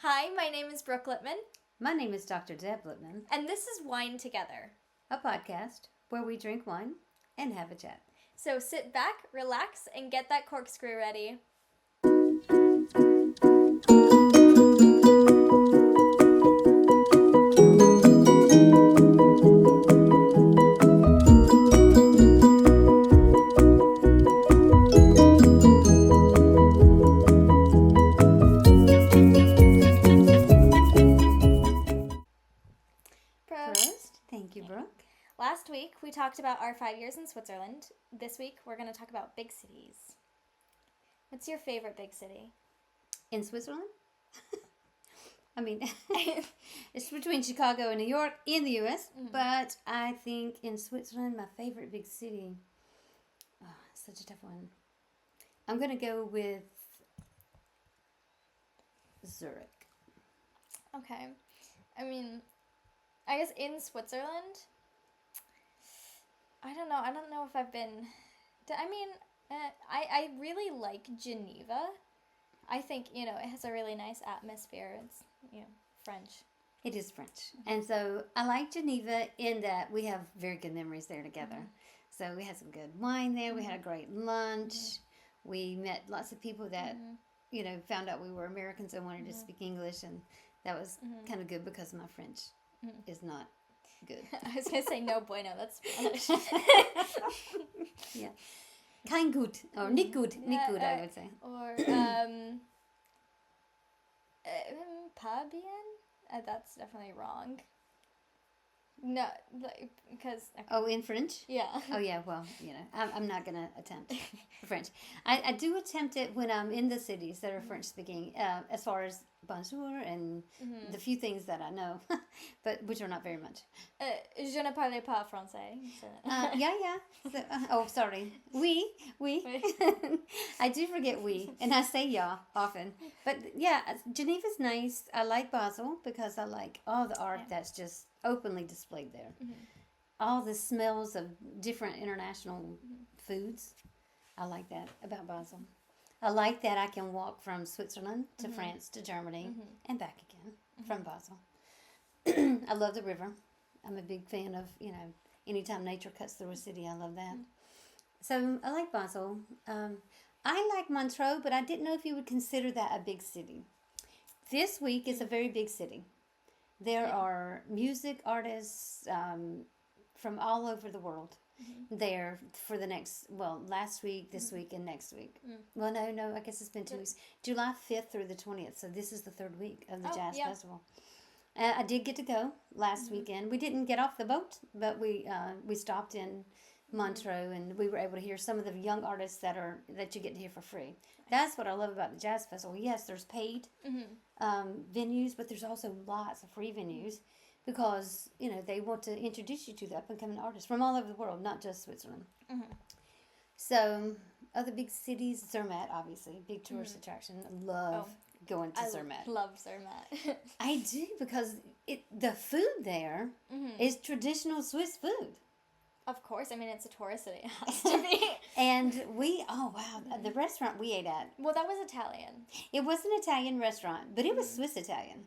Hi, my name is Brooke Lipman, My name is Dr. Deb Lipman, and this is Wine Together. a podcast where we drink wine and have a chat. So sit back, relax, and get that corkscrew ready. First, thank you, Brooke. Last week, we talked about our 5 years in Switzerland. This week, we're going to talk about big cities. What's your favorite big city? In Switzerland? I mean, it's between Chicago and New York in the U.S., but I think in Switzerland, my favorite big city, such a tough one. I'm going to go with Zurich. Okay. I guess in Switzerland, I don't know if I've been... I really like Geneva. I think, it has a really nice atmosphere. It's, French. It is French. And so I like Geneva in that we have very good memories there together. So we had some good wine there. We had a great lunch. We met lots of people that, found out we were Americans and wanted to speak English. And that was kind of good because my French is not good. I was going to say no bueno, that's Spanish. Yeah. Kein gut, or nicht gut, nicht gut, I would say. Or, pas bien? That's definitely wrong. No, because... Okay. Oh, in French? Yeah. Oh, yeah, well, I'm not going to attempt French. I do attempt it when I'm in the cities that are French-speaking, as far as bonjour and the few things that I know, but which are not very much. Je ne parle pas français. Yeah. So, sorry. Oui. I do forget oui, and I say yeah often. But, yeah, Geneva's nice. I like Basel because I like all the art that's just openly displayed there. All the smells of different international foods. I like that about Basel. I like that I can walk from Switzerland to France to Germany and back again from Basel. I love the river. I'm a big fan of, anytime nature cuts through a city, I love that. So I like Basel. I like Montreux, but I didn't know if you would consider that a big city. This week is a very big city. There are music artists from all over the world there for the last week, this week, and next week. Well, no, I guess it's been 2 weeks. July 5th through the 20th, so this is the third week of the Jazz Festival. I did get to go last weekend. We didn't get off the boat, but we stopped in Montreux, and we were able to hear some of the young artists that you get to hear for free. That's what I love about the Jazz Festival. Yes, there's paid venues, but there's also lots of free venues because, they want to introduce you to the up-and-coming artists from all over the world, not just Switzerland. So, other big cities, Zermatt, obviously, big tourist attraction. I love going to Zermatt. I love Zermatt. I do because the food there is traditional Swiss food. Of course. It's a tourist city. It has to be. And the restaurant we ate at. Well, that was Italian. It was an Italian restaurant, but it was Swiss Italian.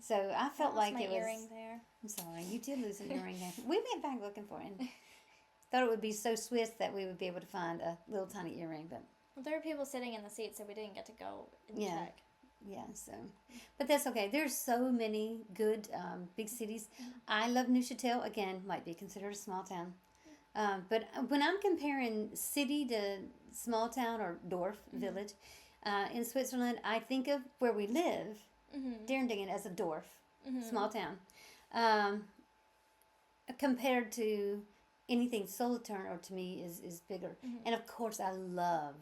So I felt like it was... earring there. I'm sorry, you did lose an earring there. We went back looking for it. And thought it would be so Swiss that we would be able to find a little tiny earring, but... Well, there were people sitting in the seats, so we didn't get to go and check. Yeah, so... But that's okay. There's so many good big cities. I love Neuchâtel. Again, might be considered a small town. But when I'm comparing city to small town or Dorf, village, in Switzerland, I think of where we live, Dirndingen, as a Dorf, small town. Compared to anything Solothurn, or to me, is bigger. And of course, I love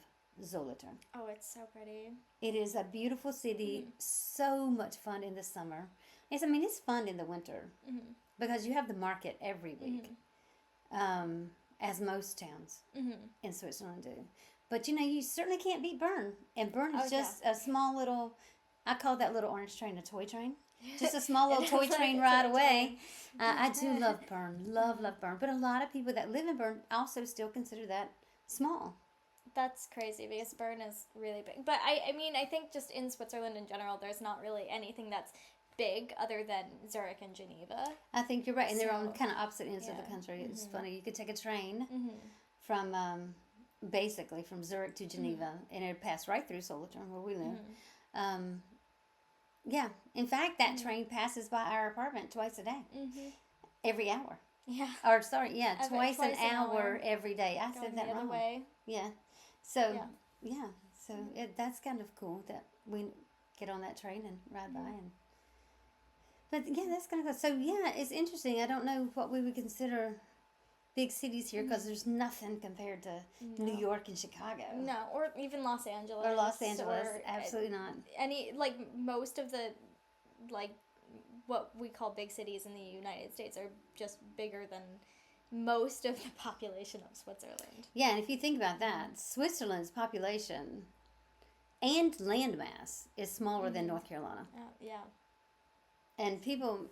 Solothurn. Oh, it's so pretty. It is a beautiful city, so much fun in the summer. It's fun in the winter because you have the market every week, as most towns in Switzerland do. But, you certainly can't beat Bern. And Bern is just a small little, I call that little orange train a toy train. Just a small little toy train ride away. I do love Bern. Love Bern. But a lot of people that live in Bern also still consider that small. That's crazy because Bern is really big. But I mean, I think just in Switzerland in general, there's not really anything that's big other than Zurich and Geneva. I think you're right. And they're on So, kind of opposite ends of yeah. the country. It's funny. You could take a train Mm-hmm. from, basically, from Zurich to Geneva, and it'd pass right through Solothurn, where we live. Yeah. In fact, that train passes by our apartment twice a day. Every hour. Yeah. Or, sorry, yeah, twice an an hour hour. every day. I Going said that the other wrong. way. Yeah. So, Yeah. So, that's kind of cool that we get on that train and ride by. But, yeah, that's kind of cool. So, yeah, it's interesting. I don't know what we would consider big cities here because there's nothing compared to New York and Chicago. No, or even Los Angeles. Or Los Angeles. Or Absolutely not. any, like, most of the, like, what we call big cities in the United States are just bigger than most of the population of Switzerland. Yeah, and if you think about that, Switzerland's population and landmass is smaller than North Carolina. Yeah. And people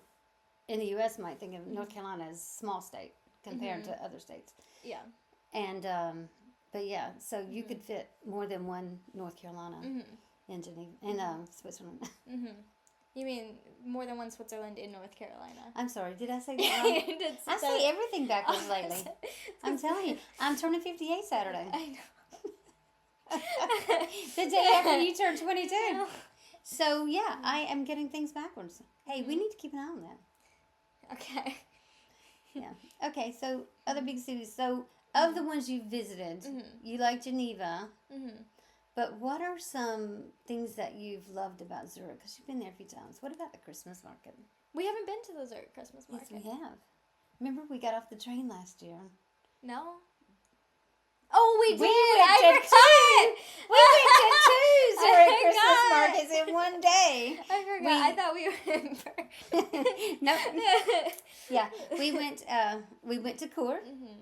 in the U.S. might think of North Carolina as a small state compared to other states. Yeah. And, but yeah, so you could fit more than one North Carolina in Geneva, in Switzerland. You mean more than one Switzerland in North Carolina? I'm sorry, did I say that wrong? I say everything backwards lately. I'm telling you, I'm turning 58 Saturday. I know. The day after you turn 22. So, yeah, I am getting things backwards. Hey, we need to keep an eye on that. Okay. Yeah. Okay, so other big cities. So, of the ones you visited, you like Geneva. But what are some things that you've loved about Zurich? Because you've been there a few times. What about the Christmas market? We haven't been to the Zurich Christmas market. Yes, we have. Remember we got off the train last year? No? Oh, we did! I forgot! forgot! We went to 2 Zurich Christmas markets in one day. I forgot. I thought we were in No. Yeah, we went to Cour.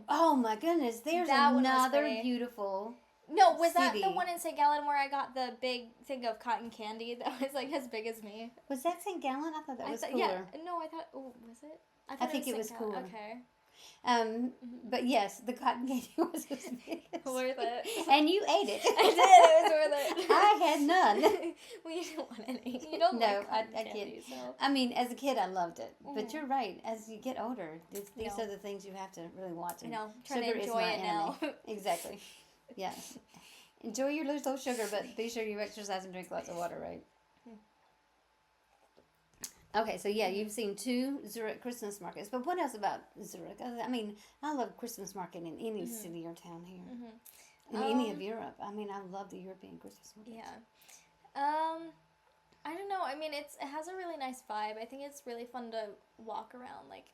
Oh my goodness, there's another beautiful No, was city. that the one in St. Gallen where I got the big thing of cotton candy that was like as big as me? Was that St. Gallen? I thought that was Cour. Yeah, no, I thought, was it? I think it was Cour. Okay. But yes, the cotton candy was big. Worth it. And you ate it. I did, it was worth it. I had none. Well, you didn't want any. You don't like cotton candy, so. I mean, as a kid, I loved it. But you're right. As you get older, these are the things you have to really watch. I know. Try Sugar to is enjoy my it enemy. now. Exactly. Yes. Enjoy your little sugar, but be sure you exercise and drink lots of water, right? Okay, so yeah, you've seen 2 Zurich Christmas markets, but what else about Zurich? I mean, I love Christmas market in any city or town here, in any of Europe. I mean, I love the European Christmas markets. Yeah. I don't know. I mean, it has a really nice vibe. I think it's really fun to walk around. Like,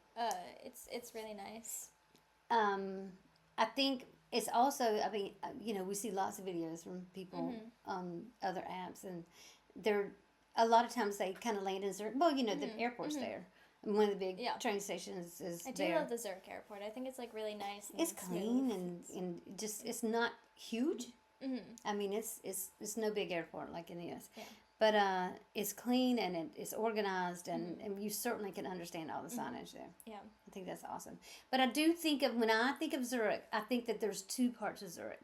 it's really nice. I think it's also, I mean, we see lots of videos from people on other apps, and they're, a lot of times they kind of land in Zurich. Well, the airport's there. And one of the big train stations is there. I do love the Zurich airport. I think it's like really nice. And it's clean and just, it's not huge. I mean, it's no big airport like in the U.S. Yeah. But it's clean and it's organized and you certainly can understand all the signage there. Yeah. I think that's awesome. But I do think when I think of Zurich, I think that there's 2 parts of Zurich.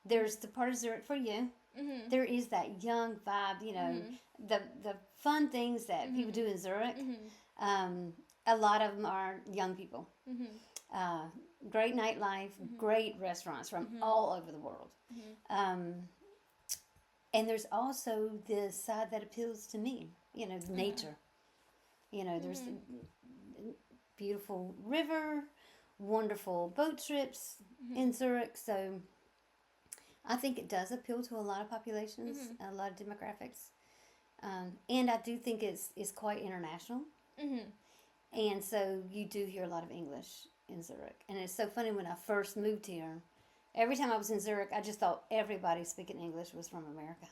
There's the part of Zurich for you. There is that young vibe, the fun things that people do in Zurich. A lot of them are young people. Great nightlife, great restaurants from all over the world. And there's also the side that appeals to me, nature. There's the beautiful river, wonderful boat trips in Zurich. So I think it does appeal to a lot of populations, a lot of demographics. And I do think it's quite international. And so you do hear a lot of English in Zurich. And it's so funny, when I first moved here, every time I was in Zurich, I just thought everybody speaking English was from America.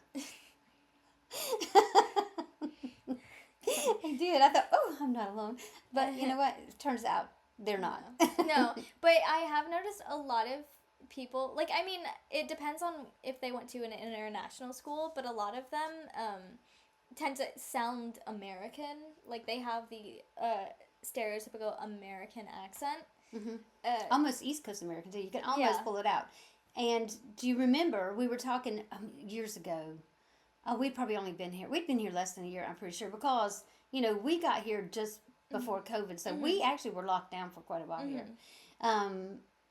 I did. I thought, oh, I'm not alone. But you know what? It turns out they're not. No, but I have noticed a lot of people, like, I mean, it depends on if they went to an international school, but a lot of them tend to sound American. Like, they have the stereotypical American accent. Almost East Coast American, too. You can almost pull it out. And do you remember we were talking years ago? We'd probably only been here. We'd been here less than a year, I'm pretty sure, because we got here just before COVID, so we actually were locked down for quite a while here.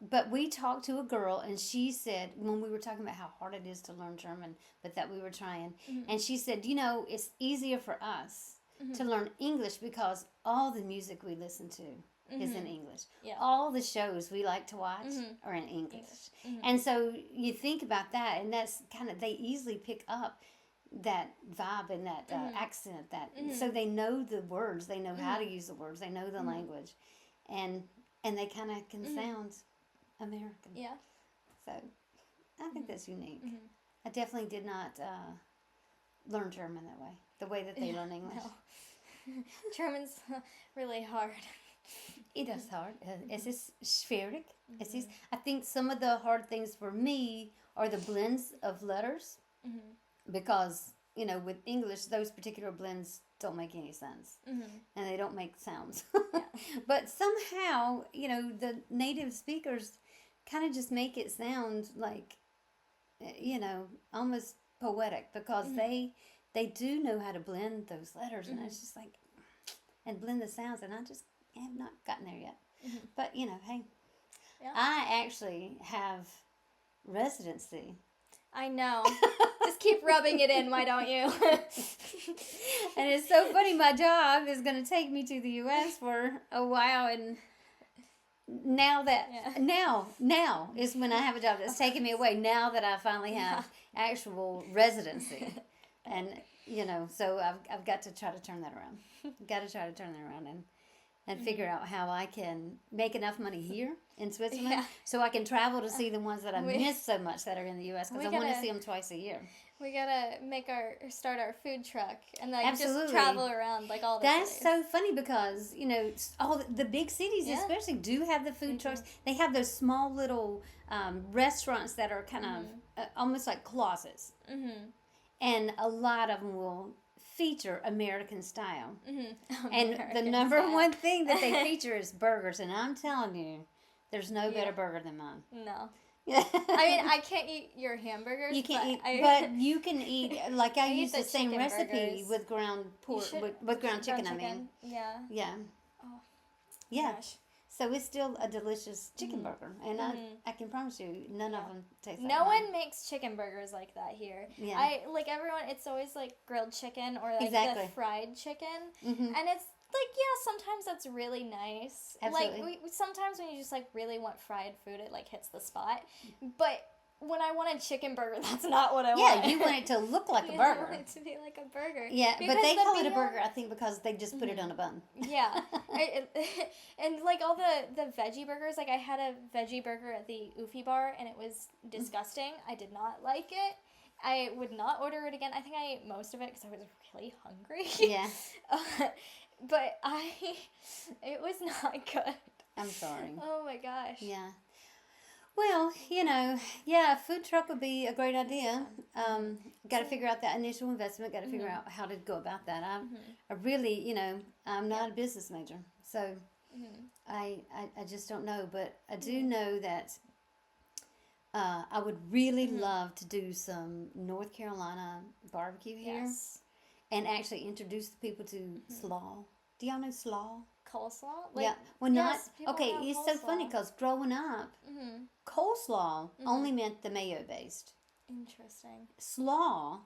But we talked to a girl, and she said, when we were talking about how hard it is to learn German, but that we were trying, and she said, it's easier for us to learn English because all the music we listen to is in English. Yeah. All the shows we like to watch are in English. And so you think about that, and that's they easily pick up that vibe and that accent, so they know the words, they know how to use the words, they know the language, and they kind of can sound American. Yeah. So I think that's unique. I definitely did not learn German that way, the way that they learn English. No. German's really hard. It is hard. Es ist schwierig. I think some of the hard things for me are the blends of letters, because with English those particular blends don't make any sense, and they don't make sounds. Yeah. But somehow the native speakers kind of just make it sound like almost poetic, because they do know how to blend those letters, and it's just and blend the sounds, and I just have not gotten there yet. But hey, yeah. I actually have residency. I know. Just keep rubbing it in, why don't you? And it's so funny, my job is going to take me to the U.S. for a while, and now is when I have a job that's taking me away, now that I finally have actual residency. And so I've got to try to turn that around. And figure out how I can make enough money here in Switzerland so I can travel to see the ones that I miss so much that are in the U.S. because I want to see them twice a year. We gotta start our food truck and Absolutely. Just travel around all the That's cities. so funny because all the big cities especially do have the food trucks. They have those small little restaurants that are kind of almost like closets, and a lot of them will feature American style. And the number one thing that they feature is burgers, and I'm telling you, there's no better burger than mine. No. I mean, I can't eat your hamburgers. You can't eat, but you can eat. Like I use the same recipe burgers. with ground pork, with ground chicken. I mean, yeah. Oh, yeah. Gosh. So it's still a delicious chicken burger, and I can promise you, none of them taste like No mine. one makes chicken burgers like that here. Yeah. Everyone. It's always grilled chicken or Exactly. the fried chicken, Mm-hmm. and it's sometimes that's really nice. Absolutely. Sometimes when you just really want fried food, it hits the spot. But when I want a chicken burger, that's not what I want. Yeah, you want it to look like a burger. I want it to be like a burger. Yeah, Because but they call it a Beyond- burger, I think, because they just put it on a bun. Yeah. And all the veggie burgers, I had a veggie burger at the Oofy bar, and it was disgusting. I did not like it. I would not order it again. I think I ate most of it because I was really hungry. Yeah. But it was not good. I'm sorry. Oh my gosh. Yeah. Well, a food truck would be a great idea. Got to figure out that initial investment. Got to figure out how to go about that. I really, I'm not a business major, so I just don't know. But I do know that I would really love to do some North Carolina barbecue here, Yes. and actually introduce the people to slaw. Do y'all know slaw? Coleslaw? Yeah. Well, yes, not okay. people know It's so funny coleslaw. because growing up, coleslaw only meant the mayo based. Interesting. Slaw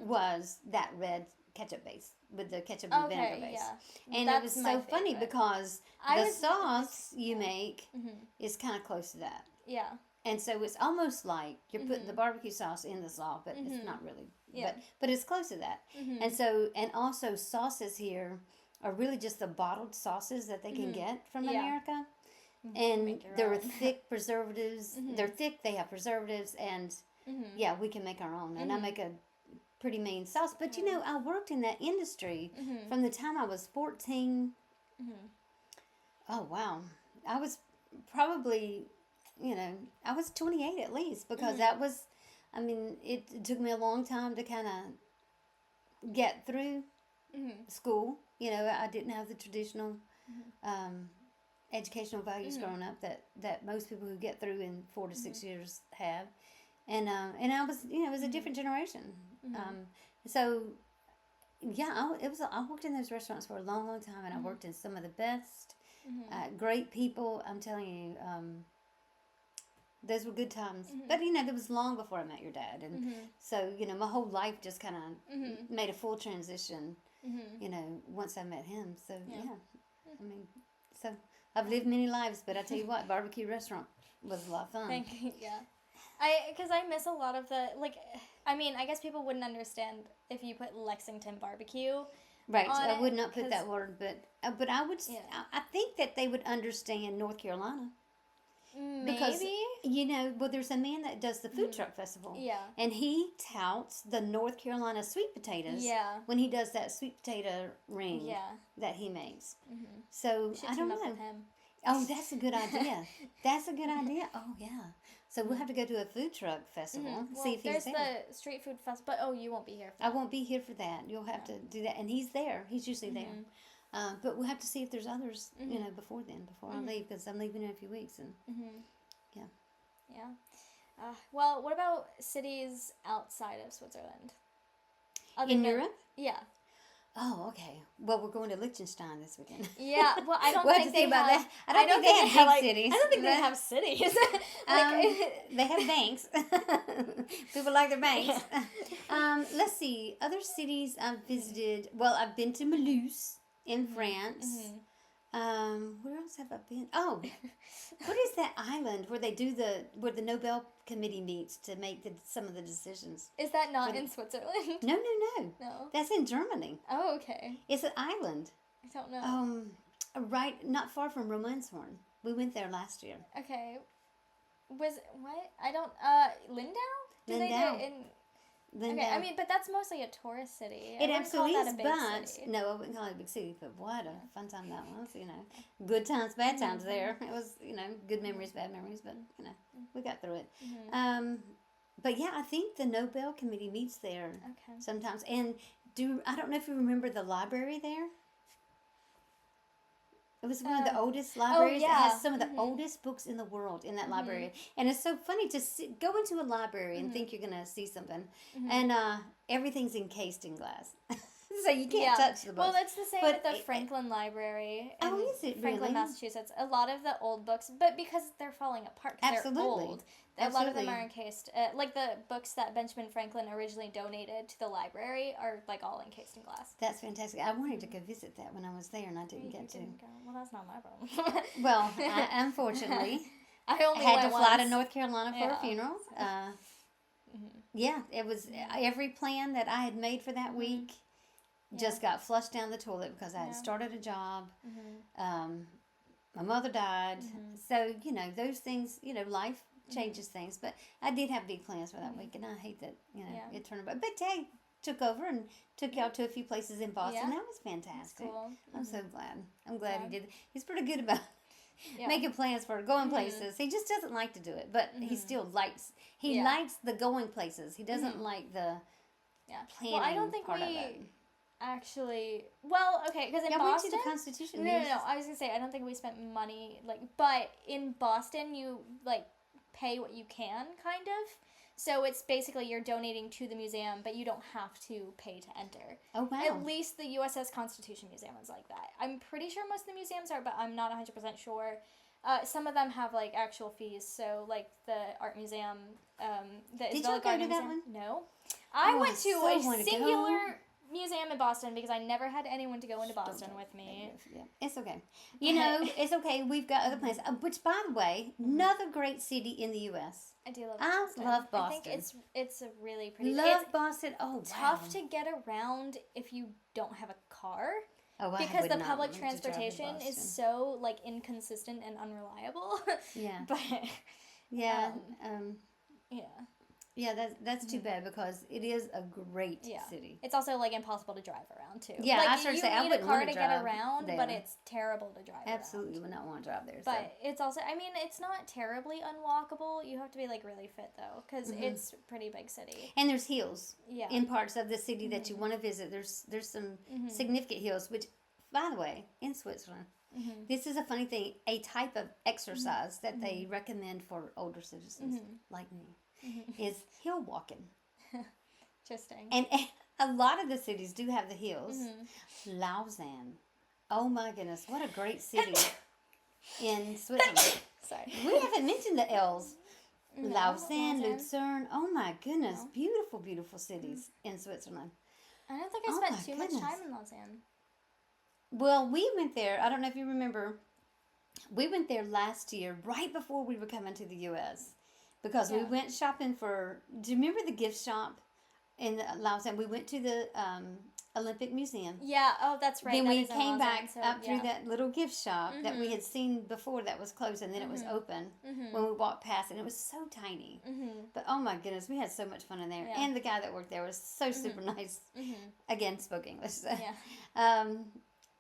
was that red ketchup base with the ketchup and vinegar base. Yeah. And That's it was my so funny favorite. because I the was- sauce you make is kind of close to that. Yeah. And so it's almost like you're putting the barbecue sauce in the slaw, but it's not really. Yeah. But it's close to that. And so, and also sauces here are really just the bottled sauces that they can get from Yeah. America. And Make your they're own. thick preservatives. They're thick, they have preservatives, and yeah, we can make our own. And I make a pretty mean sauce. But I worked in that industry from the time I was 14. Oh, wow. I was probably, I was 28 at least, because that was, it took me a long time to kind of get through school. I didn't have the traditional educational values growing up that most people who get through in 4 to 6 years have, and I was it was a different generation, so yeah, I worked in those restaurants for a long, long time, and I worked in some of the best, great people. I'm telling you, those were good times. But that was long before I met your dad, and so my whole life just kind of made a full transition. Once I met him. So yeah, I mean, so I've lived many lives, but I tell you what, barbecue restaurant was a lot of fun. Thank you. Yeah. Because I miss a lot of the, I guess people wouldn't understand if you put Lexington barbecue. Right, I would not put that word, but I would. Yeah. I think that they would understand North Carolina. Maybe. Because, there's a man that does the food truck festival. Yeah. And he touts the North Carolina sweet potatoes. Yeah. When he does that sweet potato ring that he makes. So, I don't know. With him. Oh, that's a good idea. That's a good idea. Oh, yeah. So we'll have to go to a food truck festival, see if he's there. There's the street food festival, but you won't be here for that. I won't be here for that. You'll have to do that. And he's there. He's usually there. But we'll have to see if there's others, before I leave, because I'm leaving in a few weeks. And yeah. Yeah. Well, what about cities outside of Switzerland? In Europe? Yeah. Oh, okay. Well, we're going to Liechtenstein this weekend. Yeah. Well, I don't we'll think they have. That. I don't think they have big cities. I don't think they have cities. They have banks. People like their banks. Let's see. Other cities I've visited. Well, I've been to Mulhouse in France. Where else have I been? Oh, what is that island where they do where the Nobel Committee meets to make some of the decisions? Is that not in Switzerland? No. No. That's in Germany. Oh, okay. It's an island. I don't know. Right, not far from Romanshorn. We went there last year. Okay. What? I don't. Lindau? Lindau. Okay, I mean, but that's mostly a tourist city. It absolutely is, but city. No, I wouldn't call it a big city, but what a fun time that was, Good times, bad times there. It was, good memories, bad memories, but, we got through it. But yeah, I think the Nobel Committee meets there sometimes. And I don't know if you remember the library there. It was one of the oldest libraries. It has some of the oldest books in the world in that library. And it's so funny to go into a library and think you're going to see something. And everything's encased in glass. So you can't touch the books. Well, that's the same with the Franklin Library in is it Franklin, really? Massachusetts. A lot of the old books, but because they're falling apart, because they're old. A lot of them are encased. Like the books that Benjamin Franklin originally donated to the library are all encased in glass. That's fantastic. I wanted to go visit that when I was there, and I didn't get to. Well, that's not my problem. Well, unfortunately, I only had to fly once. to North Carolina for a funeral. Yeah, it was every plan that I had made for that week just got flushed down the toilet because I had started a job. My mother died. So, those things, life changes things. But I did have big plans for that week, and I hate that, it turned about. But Dad took over and took y'all to a few places in Boston. That was fantastic. Cool. I'm so glad. I'm glad he did. He's pretty good about making plans for going places. He just doesn't like to do it, but he still likes. He likes the going places. He doesn't like the planning. Well, I don't think part we of it. Actually, well, okay, because in Boston, went to the Constitution. No. I was gonna say I don't think we spent money but in Boston you pay what you can, kind of. So it's basically you're donating to the museum, but you don't have to pay to enter. Oh, wow. At least the USS Constitution Museum is like that. I'm pretty sure most of the museums are, but I'm not 100% sure. Some of them have actual fees. So the art museum, the Did Isabella you go Gardner to that Museum. one? No, I went to so a singular museum in Boston because I never had anyone to go into Boston with me. Yeah, it's okay. It's okay. We've got other plans. Which, by the way, another great city in the U.S. I do love Boston. I love Boston. I think it's a really pretty. Love Boston. Oh, wow. Tough to get around if you don't have a car. Oh, because the public transportation is so inconsistent and unreliable. Yeah. But yeah. Yeah. Yeah, that's too bad because it is a great city. It's also impossible to drive around too. Yeah, I started to say I wouldn't want to need a car to get around, but it's terrible to drive. Absolutely would not want to drive there. But it's also, it's not terribly unwalkable. You have to be really fit though, because it's a pretty big city. And there's hills. Yeah. In parts of the city that you want to visit, there's some significant hills, which by the way, in Switzerland, this is a funny thing. A type of exercise that they recommend for older citizens like me is hill walking. Interesting. And a lot of the cities do have the hills. Lausanne. Oh my goodness, what a great city in Switzerland. Sorry. We haven't mentioned the L's. No, Lausanne, Lucerne. Oh my goodness, beautiful, beautiful cities in Switzerland. I don't think I spent too much time in Lausanne. Well, we went there. I don't know if you remember. We went there last year, right before we were coming to the U.S. Because we went shopping for. Do you remember the gift shop in Lausanne? We went to the Olympic Museum. Yeah. Oh, that's right. Then that we is in came Lausanne, back through that little gift shop that we had seen before that was closed, and then it was open when we walked past, and it was so tiny. But oh my goodness, we had so much fun in there. Yeah. And the guy that worked there was so super nice. Again, spoke English. So. Yeah.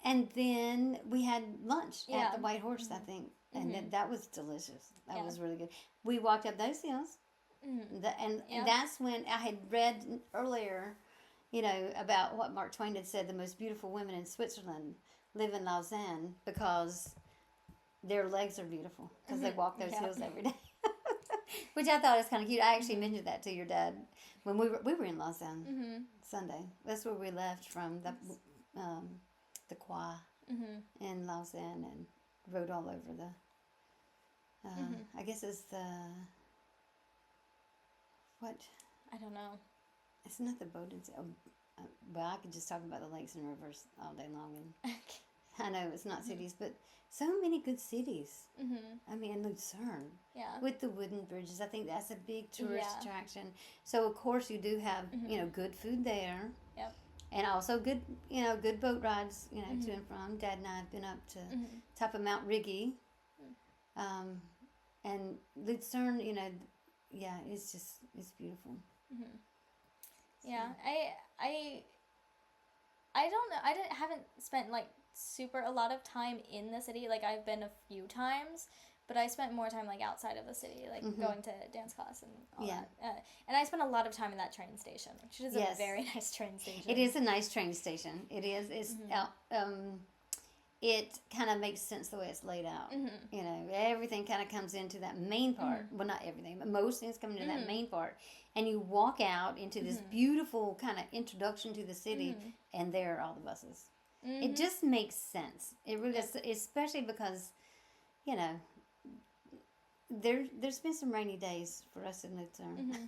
And then we had lunch at the White Horse, I think, and that was delicious. That was really good. We walked up those hills, and that's when I had read earlier, about what Mark Twain had said: the most beautiful women in Switzerland live in Lausanne because their legs are beautiful because they walk those hills every day. Which I thought was kind of cute. I actually mentioned that to your dad when we were in Lausanne Sunday. That's where we left from the Croix in Lausanne and rode all over the. I guess it's the what? I don't know. It's not the Bowdoin. Well, I could just talk about the lakes and rivers all day long, and I know it's not cities, but so many good cities. I mean, Lucerne, with the wooden bridges. I think that's a big tourist attraction. So of course you do have good food there. Yep. And also good good boat rides to and from. Dad and I have been up to top of Mount Rigi, and Lucerne. It's beautiful. Yeah, I don't know. I haven't spent like a lot of time in the city. Like I've been a few times, but I spent more time like outside of the city, like going to dance class and all that. And I spent a lot of time in that train station, which is a very nice train station. It is a nice train station. It is. It's it kind of makes sense the way it's laid out. Everything kind of comes into that main part. Well, not everything, but most things come into that main part. And you walk out into this beautiful kind of introduction to the city, and there are all the buses. It just makes sense. It really does, especially because, there's been some rainy days for us in Lucerne.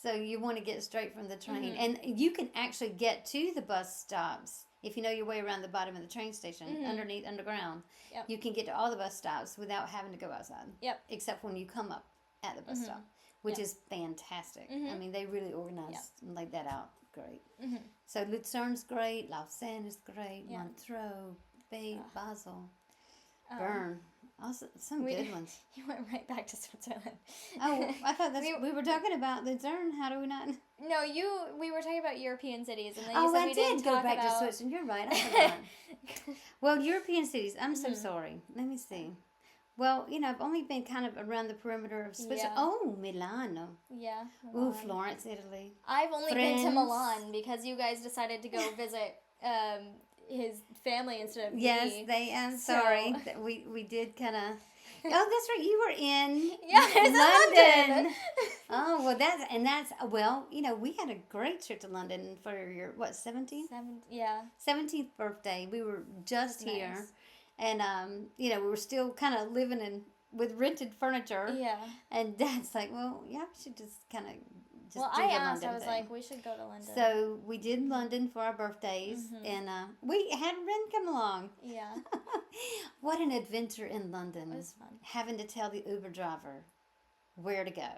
So you want to get straight from the train. And you can actually get to the bus stops. If you know your way around the bottom of the train station, underground, you can get to all the bus stops without having to go outside. Except when you come up at the bus stop, which is fantastic. I mean, they really organized and laid that out great. So Lucerne's great, Lausanne is great, Montreux, Basel, Bern. Also, some good ones. You went right back to Switzerland. Oh, I thought we were talking about Lucerne. How do we not? No, we were talking about European cities, and then you said we didn't go talk back about... to Switzerland. You're right. I forgot. Well, European cities. I'm so sorry. Let me see. Well, I've only been kind of around the perimeter of Switzerland. Oh, Milano. Yeah. Ooh, Florence, Italy. I've only been to Milan because you guys decided to go visit his family instead of me. Yes, I'm sorry. We did kind of... Oh, that's right. You were in London. Oh, well, we had a great trip to London for your, 17th? 17th birthday. We were just here. Nice. And, we were still kind of living with rented furniture. Yeah. And Dad's like, well, we should just kind of... I asked, I was like, we should go to London. So we did London for our birthdays, and we had Ren come along. Yeah. What an adventure in London. It was fun. Having to tell the Uber driver where to go,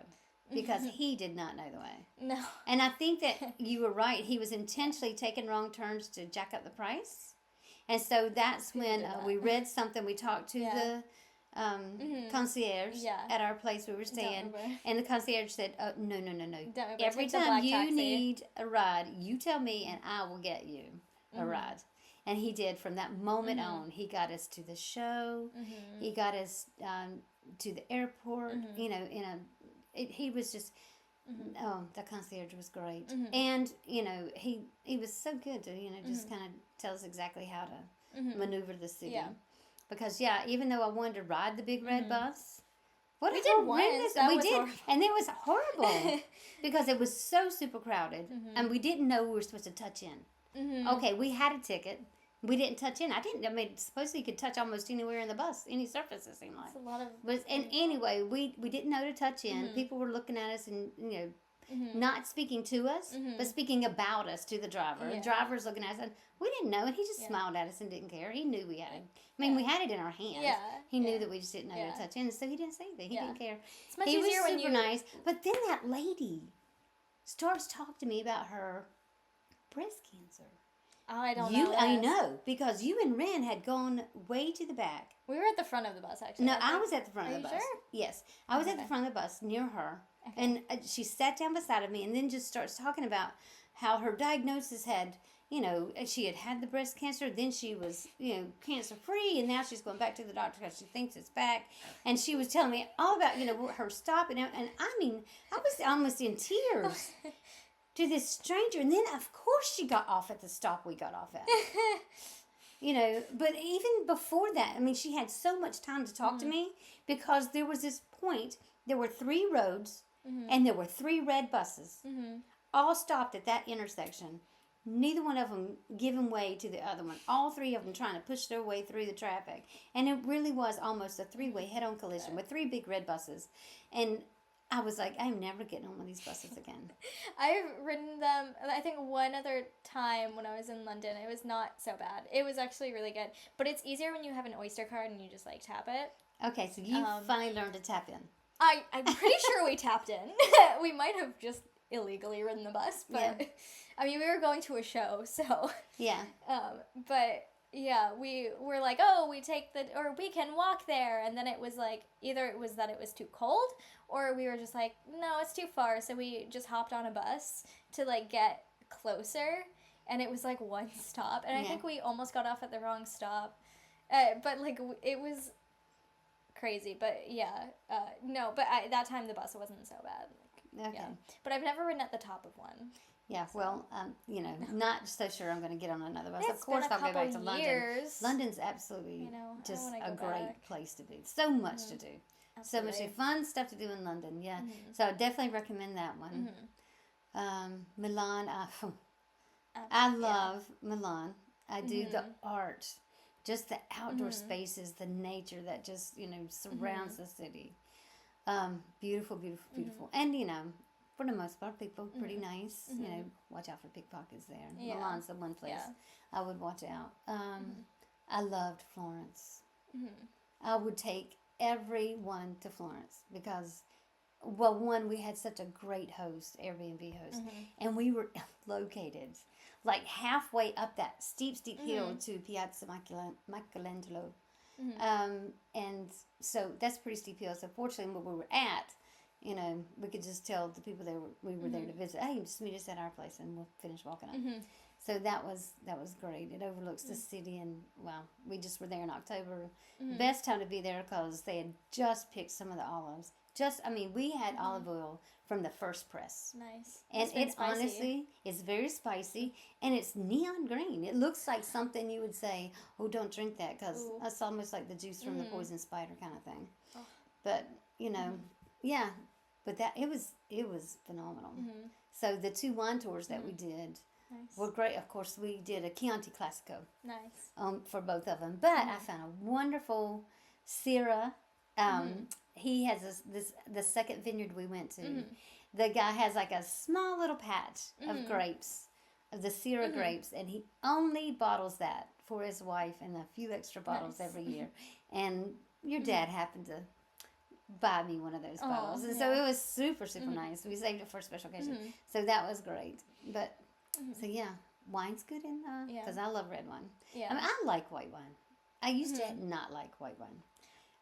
because he did not know the way. No. And I think that you were right. He was intentionally taking wrong turns to jack up the price. And so that's when we read something, we talked to the... concierge at our place we were staying, and the concierge said, no, every time you need a ride, you tell me and I will get you a ride. And he did. From that moment on, he got us to the show, he got us to the airport. He was just the concierge was great. Mm-hmm. And, he was so good to, just kind of tell us exactly how to maneuver the city. Yeah. Because, even though I wanted to ride the big red bus, we did once. We did, and it was horrible because it was so super crowded, and we didn't know we were supposed to touch in. Okay, we had a ticket. We didn't touch in. I mean, supposedly you could touch almost anywhere in the bus, any surface, it seemed like. It's a lot of... And anyway, we didn't know to touch in. People were looking at us and, not speaking to us, but speaking about us to the driver. Yeah. The driver's looking at us, and we didn't know, and he just smiled at us and didn't care. He knew we had it. I mean, we had it in our hands. Yeah. He knew that we just didn't know to touch in, so he didn't say anything. He didn't care. It's much he easier was when super nice. But then that lady starts talking to me about her breast cancer. I don't know. I know, because you and Ren had gone way to the back. We were at the front of the bus, actually. No, I was at the front of the bus. Sure? Yes, I was at the front of the bus near her, and she sat down beside of me, and then just starts talking about how her diagnosis had, she had the breast cancer. Then she was, cancer free, and now she's going back to the doctor because she thinks it's back. And she was telling me all about, her stop, and I mean, I was almost in tears. To this stranger, and then of course she got off at the stop we got off at. But even before that, I mean, she had so much time to talk to me because there was this point, there were 3 roads and there were 3 red buses all stopped at that intersection. Neither one of them giving way to the other one. All 3 of them trying to push their way through the traffic. And it really was almost a 3-way head-on collision with 3 big red buses. And I was like, I'm never getting on one of these buses again. I've ridden them, I think one other time when I was in London. It was not so bad. It was actually really good. But it's easier when you have an Oyster card and you just, tap it. Okay, so you finally learned to tap in. I'm pretty sure we tapped in. We might have just illegally ridden the bus. But, I mean, we were going to a show, so... Yeah. But... Yeah, we were like, we we can walk there. And then it was like, either it was that it was too cold, or we were just like, no, it's too far. So we just hopped on a bus to, get closer. And it was, 1 stop. And I think we almost got off at the wrong stop. But, it was crazy. But, yeah. No, but that time the bus wasn't so bad. Okay. Yeah. But I've never ridden at the top of one. Yeah, well, not so sure I'm going to get on another bus. It's of course, been a I'll go back to couple London. years. London's absolutely just a great place to be. So much to do. Absolutely. So much fun stuff to do in London. Yeah, so I definitely recommend that one. Milan, I love Milan. I do the art, just the outdoor spaces, the nature that just surrounds the city. Beautiful, beautiful, beautiful, and for the most part, people pretty nice. Watch out for pickpockets there. Yeah. Milan's the one place I would watch out. I loved Florence. I would take everyone to Florence because, well, one, we had such a great host, Airbnb host, and we were located halfway up that steep hill to Piazza Michelangelo. And so that's a pretty steep hill. So fortunately, where we were at, we could just tell the people we were there to visit, hey, just meet us at our place and we'll finish walking up. So that was great. It overlooks the city, and we just were there in October. Best time to be there because they had just picked some of the olives. We had olive oil from the first press. Nice. And it honestly is very spicy, and it's neon green. It looks like something you would say, oh, don't drink that, because it's almost like the juice from the poison spider kind of thing. Oh. But, yeah. But it was phenomenal. So the 2 wine tours that we did were great. Of course, we did a Chianti Classico. Nice. For both of them. But I found a wonderful Syrah. He has the second vineyard we went to. The guy has a small little patch of grapes, of the Syrah grapes, and he only bottles that for his wife and a few extra bottles every year. And your dad happened to buy me one of those bottles. And so it was super, super nice. We saved it for a special occasion. So that was great. But, so yeah, wine's good because I love red wine. Yeah. I like white wine. I used to not like white wine.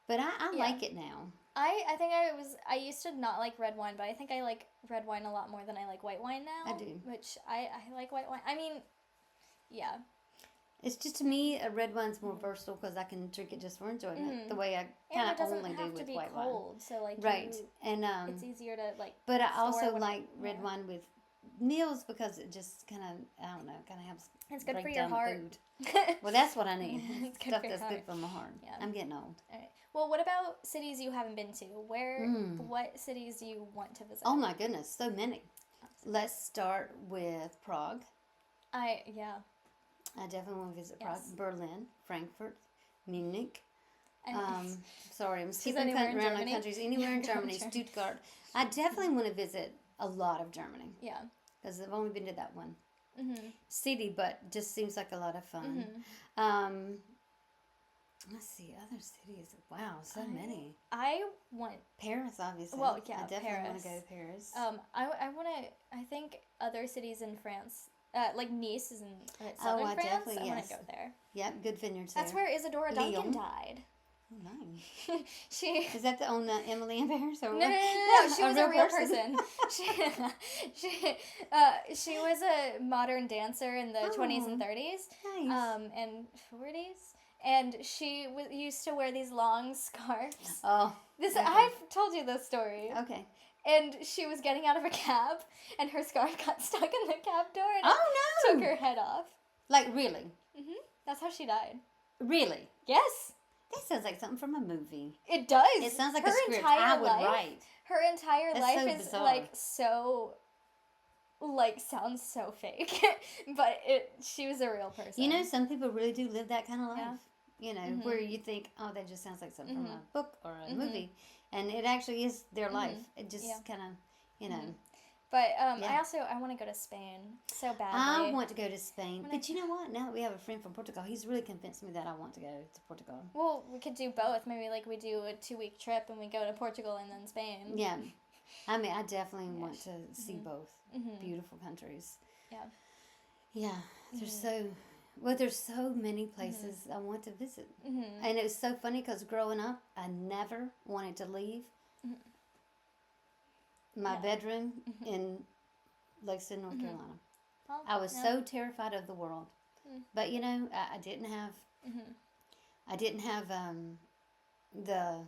But I like it now. I think I used to not like red wine, but I think I like red wine a lot more than I like white wine now. I do. Which I like white wine. I mean, yeah. It's just, to me, a red wine's more versatile because I can drink it just for enjoyment, the way I And kind it of doesn't only do have to with be white wine. cold, so like Right, and it's easier to like. but I store also when like red wine with meals because it just kind of, I don't know, kind of helps It's good break for your down the heart. food. Well, that's what I need. It's good Stuff for your that's good heart. for my heart. Yeah. I'm getting old. All right. Well, what about cities you haven't been to? What cities do you want to visit? Oh my goodness, so many. Let's start with Prague. Yeah. I definitely want to visit Prague. Yes. Berlin, Frankfurt, Munich. And Sorry, I'm skipping anywhere in around the Germany? countries. Anywhere in Germany, Stuttgart. I definitely want to visit a lot of Germany. Yeah. Because I've only been to that one Mhm. city, but just seems like a lot of fun. Mhm. Let's see, other cities. Wow, so many. I want. Paris, obviously. Well, yeah, I definitely want Paris. to go to Paris. I want to. I think other cities in France, like Nice is in Oh, southern I France. definitely, I want yes. to go there. Yep, good vineyards there. That's where Isadora Lyon. Duncan died. Oh, nice. She. Is that the on Emily in Paris? Or No. She was a real person. She was a modern dancer in the 20s and 30s, Nice. and 40s, and she used to wear these long scarves. Oh. This okay. I've told you this story. Okay. And she was getting out of a cab, and her scarf got stuck in the cab door, and Oh, it no. took her head off. Like, really? That's how she died. Really? Yes, That sounds like something from a movie. it does. It sounds like her a script entire I would life, write. Her entire That's life so is bizarre. like so, like sounds so fake, but she was a real person. You know, some people really do live that kind of life. Yeah. You know, where you think, oh, that just sounds like something from a book or a movie. And it actually is their life. It just kind of, you know. But I want to go to Spain so badly. I want to go to Spain. But you know what? Now that we have a friend from Portugal, he's really convinced me that I want to go to Portugal. Well, we could do both. Maybe like we do a 2-week trip and we go to Portugal and then Spain. Yeah. I mean, I definitely want to see both beautiful countries. Yeah. Yeah. There's so many places I want to visit. And it was so funny because growing up, I never wanted to leave my bedroom in Lexington, North Carolina. Well, I was so terrified of the world. But, you know, I didn't have... I didn't have the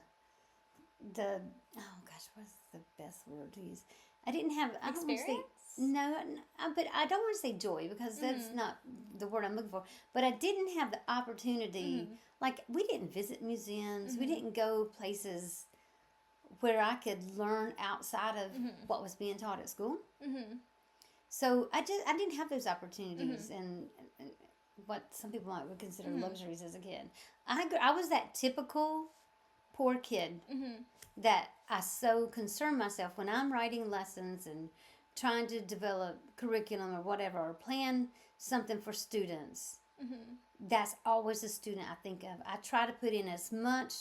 oh gosh, what's the best word to use? I didn't have experience. But I don't want to say joy because that's not the word I'm looking for. But I didn't have the opportunity. Like, we didn't visit museums. We didn't go places where I could learn outside of what was being taught at school. So I didn't have those opportunities and what some people would consider luxuries as a kid. I was that typical poor kid that I so concern myself when I'm writing lessons and trying to develop curriculum or whatever, or plan something for students. That's always the student I think of. I try to put in as much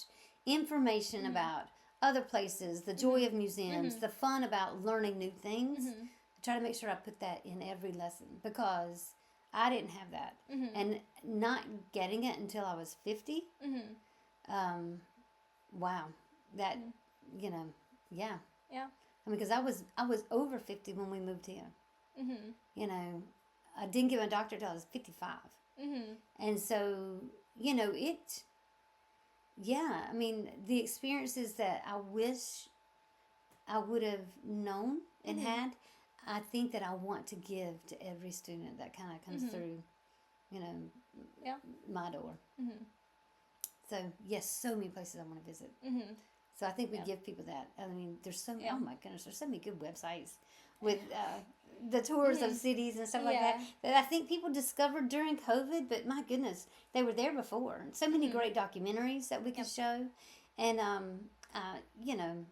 information about other places, the joy of museums, the fun about learning new things. I try to make sure I put that in every lesson because I didn't have that. And not getting it until I was 50, wow, that, you know, yeah. Yeah. I mean, because I was over 50 when we moved here. You know, I didn't get my doctorate until I was 55. And so, you know, I mean, the experiences that I wish I would have known and had, I think that I want to give to every student that kind of comes through, you know, my door. So, yes, so many places I want to visit. So I think we give people that. I mean, there's so many, oh my goodness, there's so many good websites with the tours of cities and stuff like that I think people discovered during COVID, but my goodness, they were there before. And so many great documentaries that we could show. And, you know,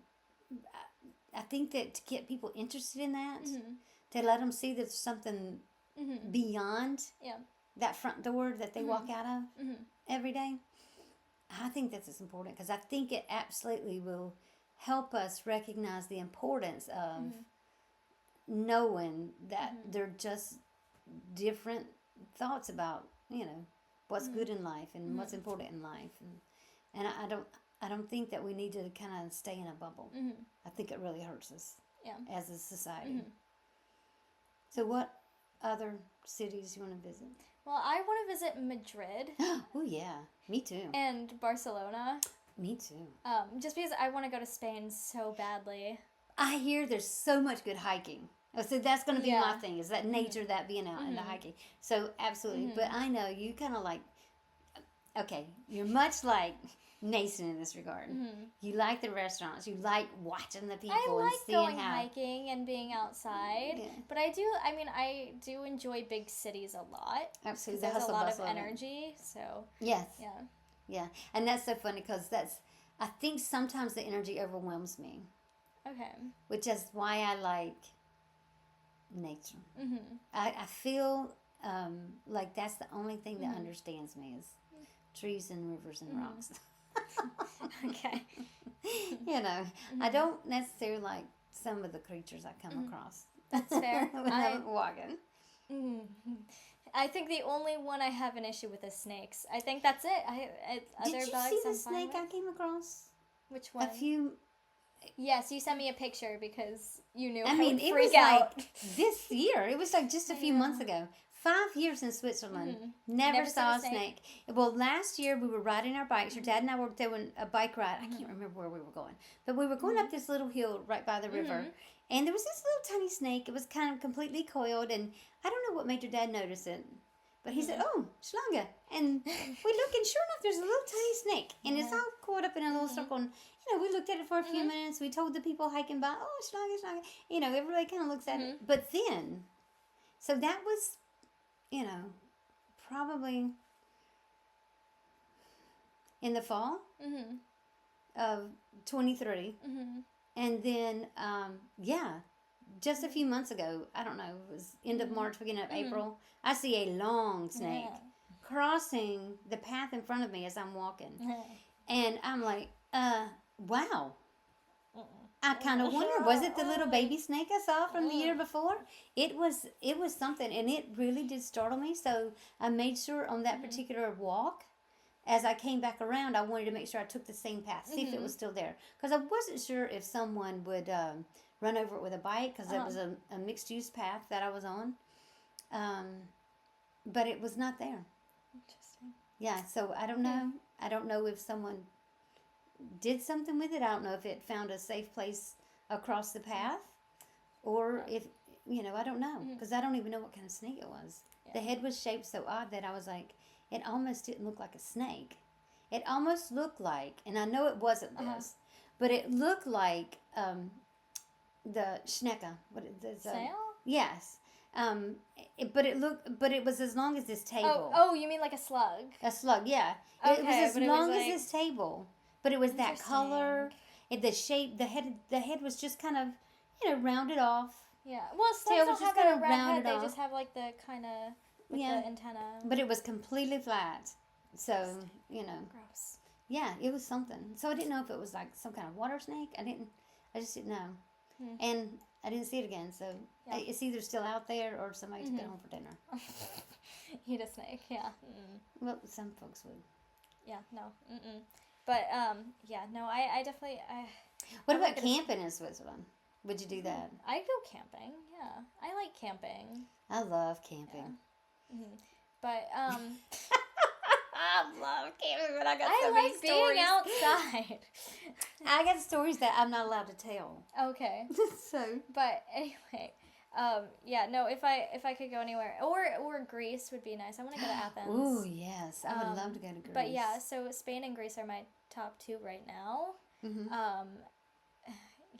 I think that to get people interested in that, to let them see there's something beyond that front door that they walk out of every day, I think that's as important because I think it absolutely will help us recognize the importance of knowing that they're just different thoughts about, you know, what's good in life and what's important in life. And I don't think that we need to kind of stay in a bubble. I think it really hurts us as a society. So what other cities you want to visit? Well, I want to visit Madrid. Oh, yeah. Me too. And Barcelona. Me too. Just because I want to go to Spain so badly. I hear there's so much good hiking. So that's going to be my thing, is that nature, that being out and the hiking. So, absolutely. But I know you kind of like, okay, you're much like Nason in this regard. You like the restaurants. You like watching the people I like and seeing going how... hiking and being outside. Yeah. But I do enjoy big cities a lot. Absolutely. There's a lot of energy. So, yes. Yeah. Yeah. And that's so funny because I think sometimes the energy overwhelms me. Okay. Which is why I like nature. I feel like that's the only thing that understands me is trees and rivers and rocks. Okay. You know, I don't necessarily like some of the creatures I come across. That's fair. When I'm walking. I think the only one I have an issue with is snakes. I think that's it. Did you see the snake I came across? Which one? A few... Yes, you sent me a picture because you knew I mean, it was out. like this year. It was like just a few months ago. 5 years in Switzerland. Never saw a snake. Well, last year we were riding our bikes. Your dad and I were doing a bike ride. I can't remember where we were going. But we were going up this little hill right by the river. And there was this little tiny snake. It was kind of completely coiled. And I don't know what made your dad notice it. But he said, "Oh, Schlange." And we look, and sure enough, there's a little tiny snake. And it's all caught up in a little circle. And, you know, we looked at it for a few minutes. We told the people hiking by, "Oh, Schlange, Schlange." You know, everybody kind of looks at it. But then, so that was, you know, probably in the fall of 23. And then, just a few months ago, I don't know, it was end of March, beginning of April, I see a long snake crossing the path in front of me as I'm walking. And I'm like, wow. I kind of wonder, was it the little baby snake I saw from the year before? It was something, and it really did startle me. So I made sure on that particular walk, as I came back around, I wanted to make sure I took the same path, see if it was still there. Because I wasn't sure if someone would run over it with a bike, because it was a mixed-use path that I was on. But it was not there. Interesting. Yeah, so I don't know. I don't know if someone did something with it. I don't know if it found a safe place across the path, or if, you know, I don't know, because I don't even know what kind of snake it was. Yeah. The head was shaped so odd that I was like, it almost didn't look like a snake. It almost looked like, and I know it wasn't this, but it looked like the Schnecke. Snail? Yes. But it was as long as this table. Oh, you mean like a slug? A slug, yeah. Okay, it was as long like... as this table. But it was that color, the shape, the head was just kind of, you know, rounded off. Yeah. Well, slugs don't have a round head. They just have like the kind of, the antenna. But it was completely flat. So, you know. Gross. Yeah, it was something. So I didn't know if it was like some kind of water snake. I just didn't know. And I didn't see it again. So it's either still out there or somebody took it home for dinner. Eat a snake, yeah. Well, some folks would. Yeah, no. But, no, I definitely... What about camping in Switzerland? Would you do that? I go camping, yeah. I like camping. I love camping. Yeah. But, I love camping, but I got so many many stories. I like being outside. I got stories that I'm not allowed to tell. Okay. So. But, anyway... if I could go anywhere, or Greece would be nice. I want to go to Athens. Ooh, yes, I would love to go to Greece. But yeah, so Spain and Greece are my top 2 right now.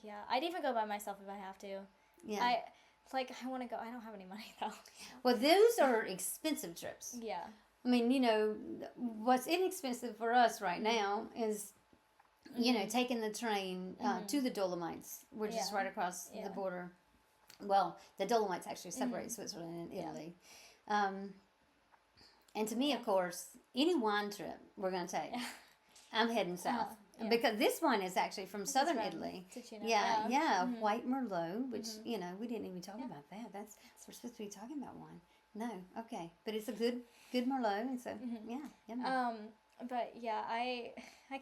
Yeah, I'd even go by myself if I have to. Yeah, I want to go. I don't have any money though. Well, those are expensive trips. Yeah. I mean, you know, what's inexpensive for us right now is, you know, taking the train to the Dolomites, which is right across the border. Well, the Dolomites actually separate Switzerland and Italy. And to me, of course, any wine trip we're going to take, I'm heading south. Because this one is actually from southern Italy. Ticino, yeah. White Merlot, which, you know, we didn't even talk about that. We're supposed to be talking about wine. No, okay. But it's a good Merlot, and so, yeah. But, yeah, I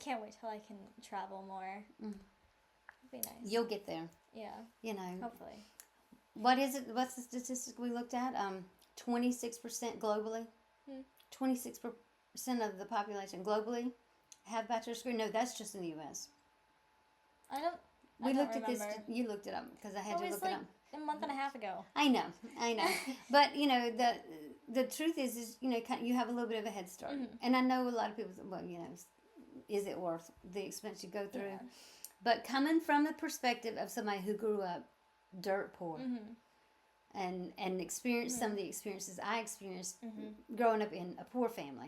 can't wait till I can travel more. It'll be nice. You'll get there. Yeah. You know. Hopefully. What is it? What's the statistic we looked at? 26% globally. 26% of the population globally have bachelor's degree. No, that's just in the U.S. I don't. We I don't looked at this. remember. You looked it up because I had It to was look like it up. a month and a half ago. I know. But the truth is you have a little bit of a head start, and I know a lot of people say, well, is it worth the expense you go through? Yeah. But coming from the perspective of somebody who grew up dirt poor, and experienced some of the experiences I experienced growing up in a poor family,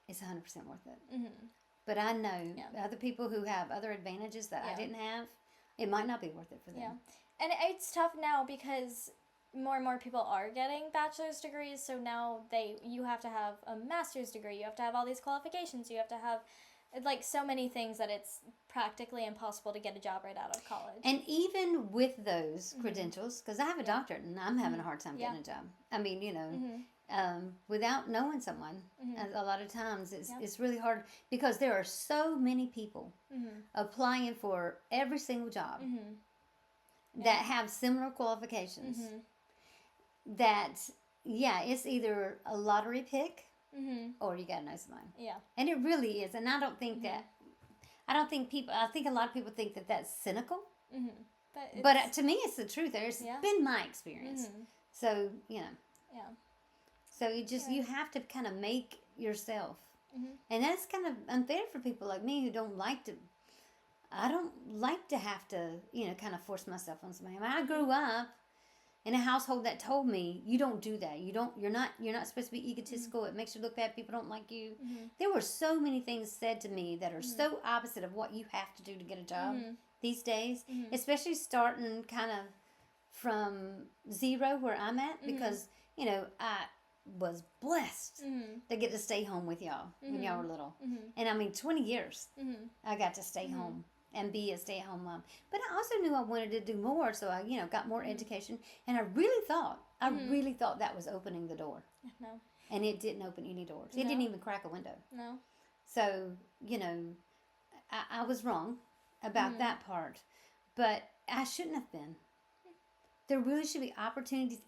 it's 100% worth it. But I know other people who have other advantages that I didn't have, it might not be worth it for them. Yeah. And it's tough now because more and more people are getting bachelor's degrees, so now you have to have a master's degree, you have to have all these qualifications, you have to have like so many things that it's practically impossible to get a job right out of college. And even with those credentials, because I have a doctorate and I'm having a hard time getting a job. I mean, without knowing someone, a lot of times it's really hard because there are so many people applying for every single job that have similar qualifications that, it's either a lottery pick or you gotta know somebody. Yeah. And it really is. And I don't think that, I think a lot of people think that that's cynical. But to me, it's the truth. There's been my experience. So, Yeah. So you have to kind of make yourself. And that's kind of unfair for people like me who don't like to, I don't like to have to, kind of force myself on somebody. I mean, I grew up in a household that told me, you don't do that. You're not supposed to be egotistical. It makes you look bad. People don't like you. There were so many things said to me that are so opposite of what you have to do to get a job these days, especially starting kind of from zero where I'm at, because, I was blessed to get to stay home with y'all when y'all were little. And I mean, 20 years I got to stay home and be a stay-at-home mom. But I also knew I wanted to do more, so I, got more education. And I really thought that was opening the door. No. And it didn't open any doors. It didn't even crack a window. No. So, I was wrong about that part. But I shouldn't have been. There really should be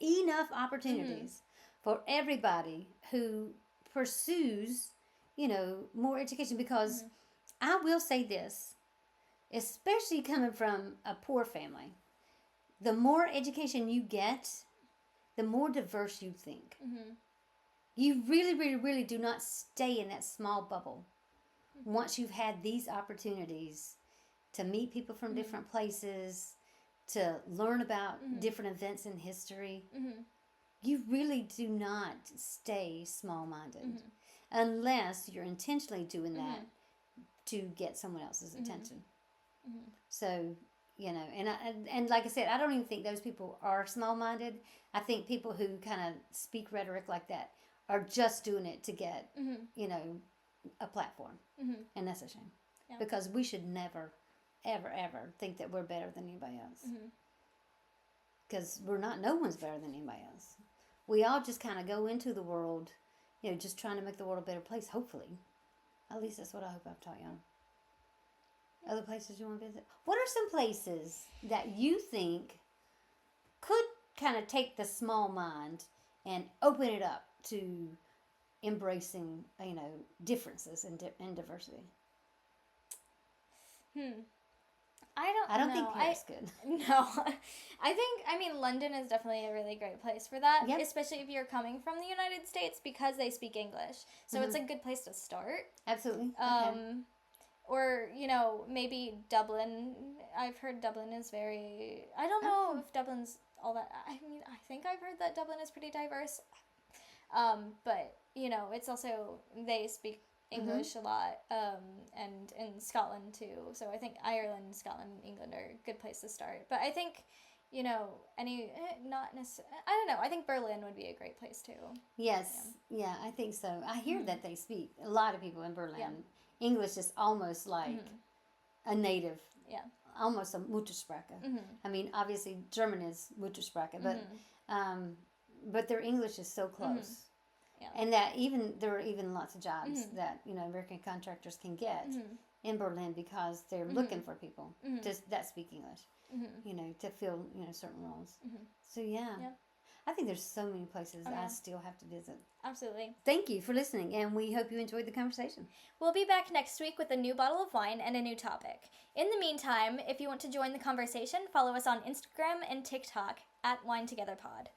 enough opportunities for everybody who pursues, more education. Because I will say this, especially coming from a poor family, the more education you get, the more diverse you think. You really, really, really do not stay in that small bubble once you've had these opportunities to meet people from different places, to learn about different events in history. You really do not stay small-minded unless you're intentionally doing that to get someone else's attention. So, and like I said, I don't even think those people are small-minded. I think people who kind of speak rhetoric like that are just doing it to get, a platform. And that's a shame. Yeah. Because we should never, ever, ever think that we're better than anybody else. Because we're not, no one's better than anybody else. We all just kind of go into the world, just trying to make the world a better place, hopefully. At least that's what I hope I've taught y'all. Other places you want to visit? What are some places that you think could kind of take the small mind and open it up to embracing, differences and diversity? I don't think Paris could. No. I mean, London is definitely a really great place for that, especially if you're coming from the United States, because they speak English. So it's a good place to start. Absolutely. Or, maybe Dublin. I've heard Dublin is very... I don't know if Dublin's all that... I mean, I think I've heard that Dublin is pretty diverse. But, it's also... They speak English a lot. And in Scotland, too. So I think Ireland, Scotland, England are a good place to start. But I think... not necessarily... I don't know. I think Berlin would be a great place, too. Yes. Yeah, I think so. I hear that they speak... A lot of people in Berlin... Yeah. English is almost like a native, almost a Muttersprache. I mean, obviously German is Muttersprache, but their English is so close, and that there are even lots of jobs that American contractors can get in Berlin because they're looking for people that speak English, to fill certain roles. So I think there's so many places Okay. I still have to visit. Absolutely. Thank you for listening, and we hope you enjoyed the conversation. We'll be back next week with a new bottle of wine and a new topic. In the meantime, if you want to join the conversation, follow us on Instagram and TikTok @WineTogetherPod.